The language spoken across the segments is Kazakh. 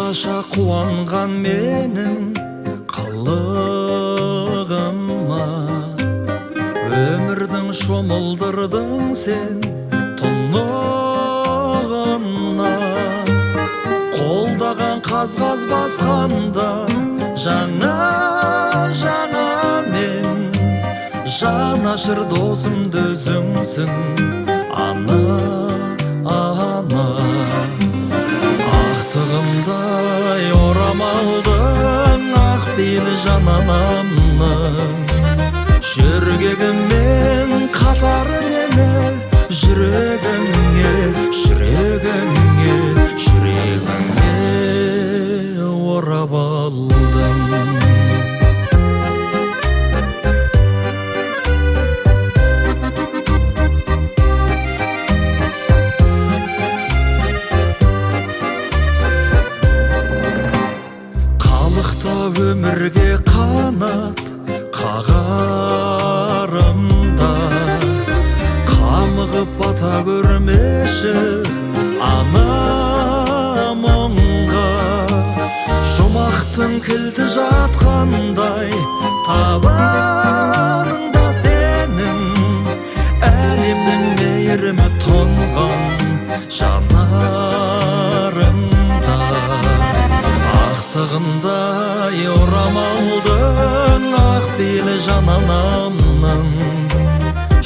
шаша қуанған менің қылығыма, өмірдің шомылдырдың сен тұнығына. Қолдаған қаз-қаз басқанда жаңа мен, жанашыр досым дөзіңсің ана. Ақтығындай орамалдың ақ бейлі жан анамның, жүрегіммен қатары мені жүрегіңе орап алдым. Өмірге қанат қағарымда, қамығып бата көрмеші ана мұңға. Жұмақтың кілті жатқандай табаныңда сенің, әлемнің мейірімі тұнған жанарыңда. Ақтығындай орамалдың ақ бейлі жан анамның,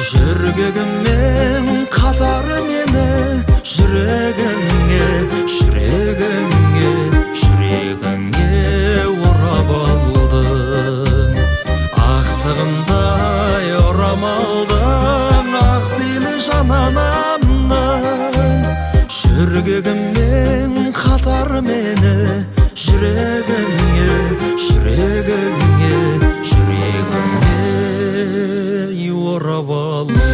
жүрегіммен қатары мені жүрегіңе орап алдың. Ақтығындай орамалдың ақ бейлі жан анамның, жүрегіммен қатары мені жүрегіңе орап алдым.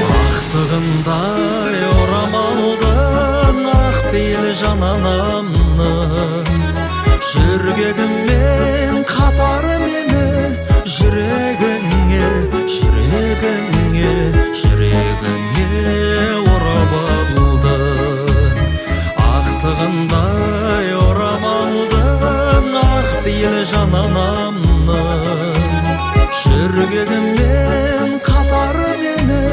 Ақтығындай орамалдың ақ бейлі жан анамның, жүрегіммен қатары мені жүрегіңе орап алдың. Ақтығындай орамалдың ақ бейлі жан анамның, жүрегіммен қатары мені